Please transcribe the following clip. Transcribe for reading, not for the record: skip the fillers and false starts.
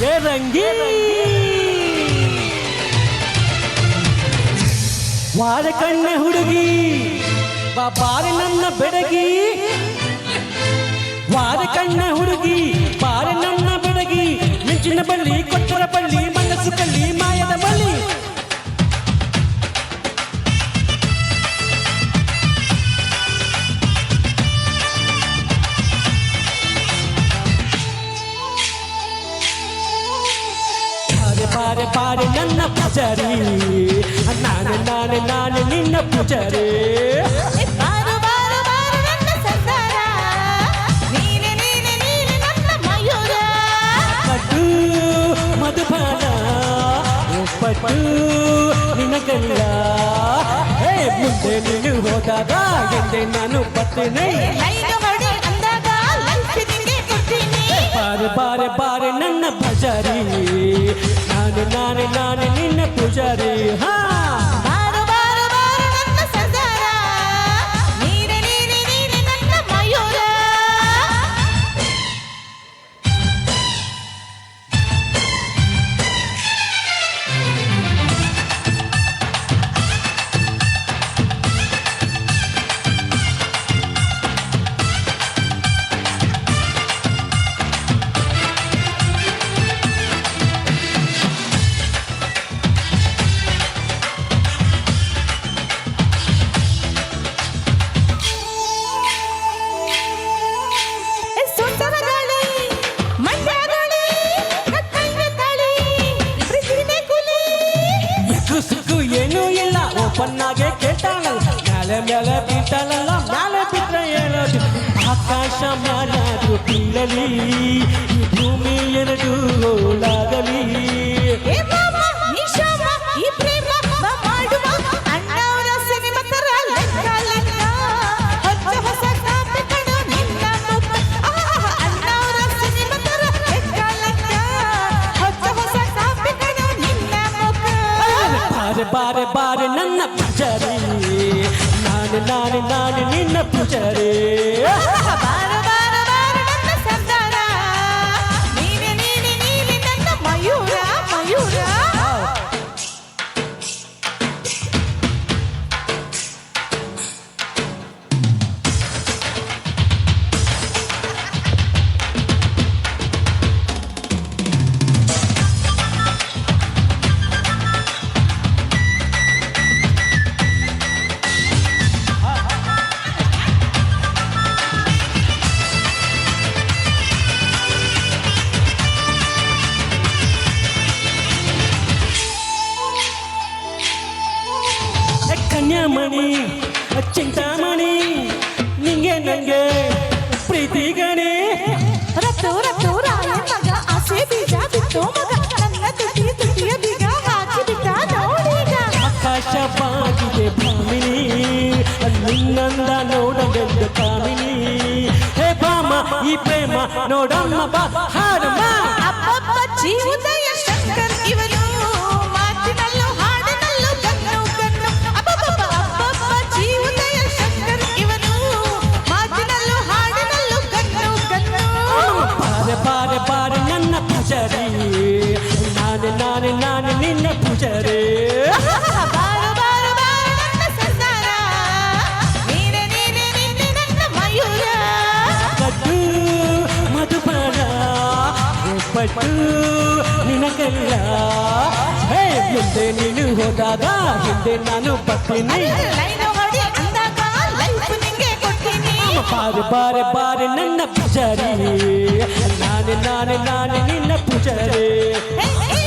ಏ ರಂಗಿ ವಾರ ಕಣ್ಣೆ ಹುಡುಗಿ ಬಾರೆ ನನ್ನ ಬೆಡಗಿ ವಾರ ಕಣ್ಣ ಹುಡುಗಿ ಬಾರೆ ನನ್ನ ಬೆಡಗಿ ಮಿಂಚಿನ ಬಳ್ಳಿ ಕೊಟ್ಟರ ಬಳ್ಳಿ ಮನಸ್ಸು ಕಳ್ಳಿ ಮಾಯದ ಬಳ್ಳಿ ಬಾರೆ ಬಾರೆ ನನ್ನ ಪೂಜಾರಿ ನಾನು ನಾನು ನಾನು ನಿನ್ನ ಪೂಜಾರಿ ಮಧುಬಾಲ ಒಪ್ಪಟ್ಟು ನಿನಗಲ್ಲ ಹೇ ಮುಂದೆ ನೀನು ಹೋದಾಗ ಹಿಂದೆ ನಾನು ಬರ್ತೇನೆ ಬಾರೆ ಬಾರೆ ಬಾರೆ ನನ್ನ ಪೂಜಾರಿ ನಾನು ನಾನು ನಾನು ನಿನ್ನ ಪೂಜಾರಿ ಹಾ ಏನೂ ಇಲ್ಲ ಓಪನ್ನಾಗೆ ಕೇಳ್ತಾಳಲ್ಲ ಮ್ಯಾಲೆ ಮ್ಯಾಲೆ ಬಿಟ್ಟಾಳಲ್ಲ ಮ್ಯಾಲೆ ಬಿಟ್ರೆ ಹೇಳೋದು ಆಕಾಶ ಮ್ಯಾಲಾದ್ರೂ ಬೀಳಲಿ ಈ ಭೂಮಿ ಎರಡು ಹೋಲಾಗಲಿ ಬಾರೆ ಬಾರೆ ನನ್ನ ಪೂಜಾರಿ ನಾನು ನಾನು ನಾನು ನಿನ್ನ ಪೂಜಾರಿ ಕನ್ಯಾಮಣಿ ಚಿಂತಾಮಣಿ ನಿಂಗೆ ನಂಗೆ ಪ್ರೀತಿ ಗಣಿ ರತ್ತು ರತ್ತು ರಾಯ ಮಗ ಆಸೆ ಬೀಜ ಬಿತ್ತು ಮಗ ನನ್ನ ತುಟಿಯ ಬೀಗ ಹಾಕಿ ಬಿಟ್ಟ ನೋಡೀಗ ಆಕಾಶ ಬಾಗಿದೆ ಭಾಮಿನಿ ನಿನ್ನಂದ ನೋಡಲೆಂದು ಕಾಮಿನಿ ಹೇ ಬಾಮ ಈ ಪ್ರೇಮ ನೋಡಮ್ಮ ಬಾ ಹಾಡಮ್ಮ ಅಪ್ಪಪ್ಪ ಜೀವದಯ ಶಂಕರ್ ಇವನು ಮಾತಿನಲ್ಲೂ ಹಾಡಿನಲ್ಲೂ ಗನ್ನು ಗನ್ನು ಅಪ್ಪಪ್ಪ ಅಪ್ಪಪ್ಪ ಜೀವದಯ ಶಂಕರ್ ಇವನು ಮಾತಿನಲ್ಲೂ ಹಾಡಿನಲ್ಲೂ ಗನ್ನು ಗನ್ನು ಬಾರೆ ಬಾರೆ ಬಾರೆ ನನ್ನ ಪೂಜಾರಿ ನಾನು ನಾನು ನಾನು ನಿನ್ನ ಪೂಜಾರಿ ಬಾರು ಬಾರು ಬಾರು ನನ್ನ ಸಂಸಾರ ನೀನೆ ನೀನೆ ನೀನೆ ನನ್ನ ಮಯೂರ ಕಟ್ಟು ಮಧುಬಾಲ ಒಪ್ಪಟ್ಟು ನಿನಗಲ್ಲ ಹೇ ಮುಂದೆ ನೀನು ಹೋದಾಗ ಹಿಂದೆ ನಾನು ಬರ್ತೀನಿ ಲೈನು ಹೊಡಿ ಅಂದಾಗ ಲೈಫ್ ನಿಂಗೆ ಕೊಡ್ತೀನಿ ಬಾರೆ ಬಾರೆ ಬಾರೆ ನನ್ನ ಪೂಜಾರಿ ನಾನು ನಾನು ನಾನು ನಿನ್ನ ಪೂಜಾರಿ ಹೇ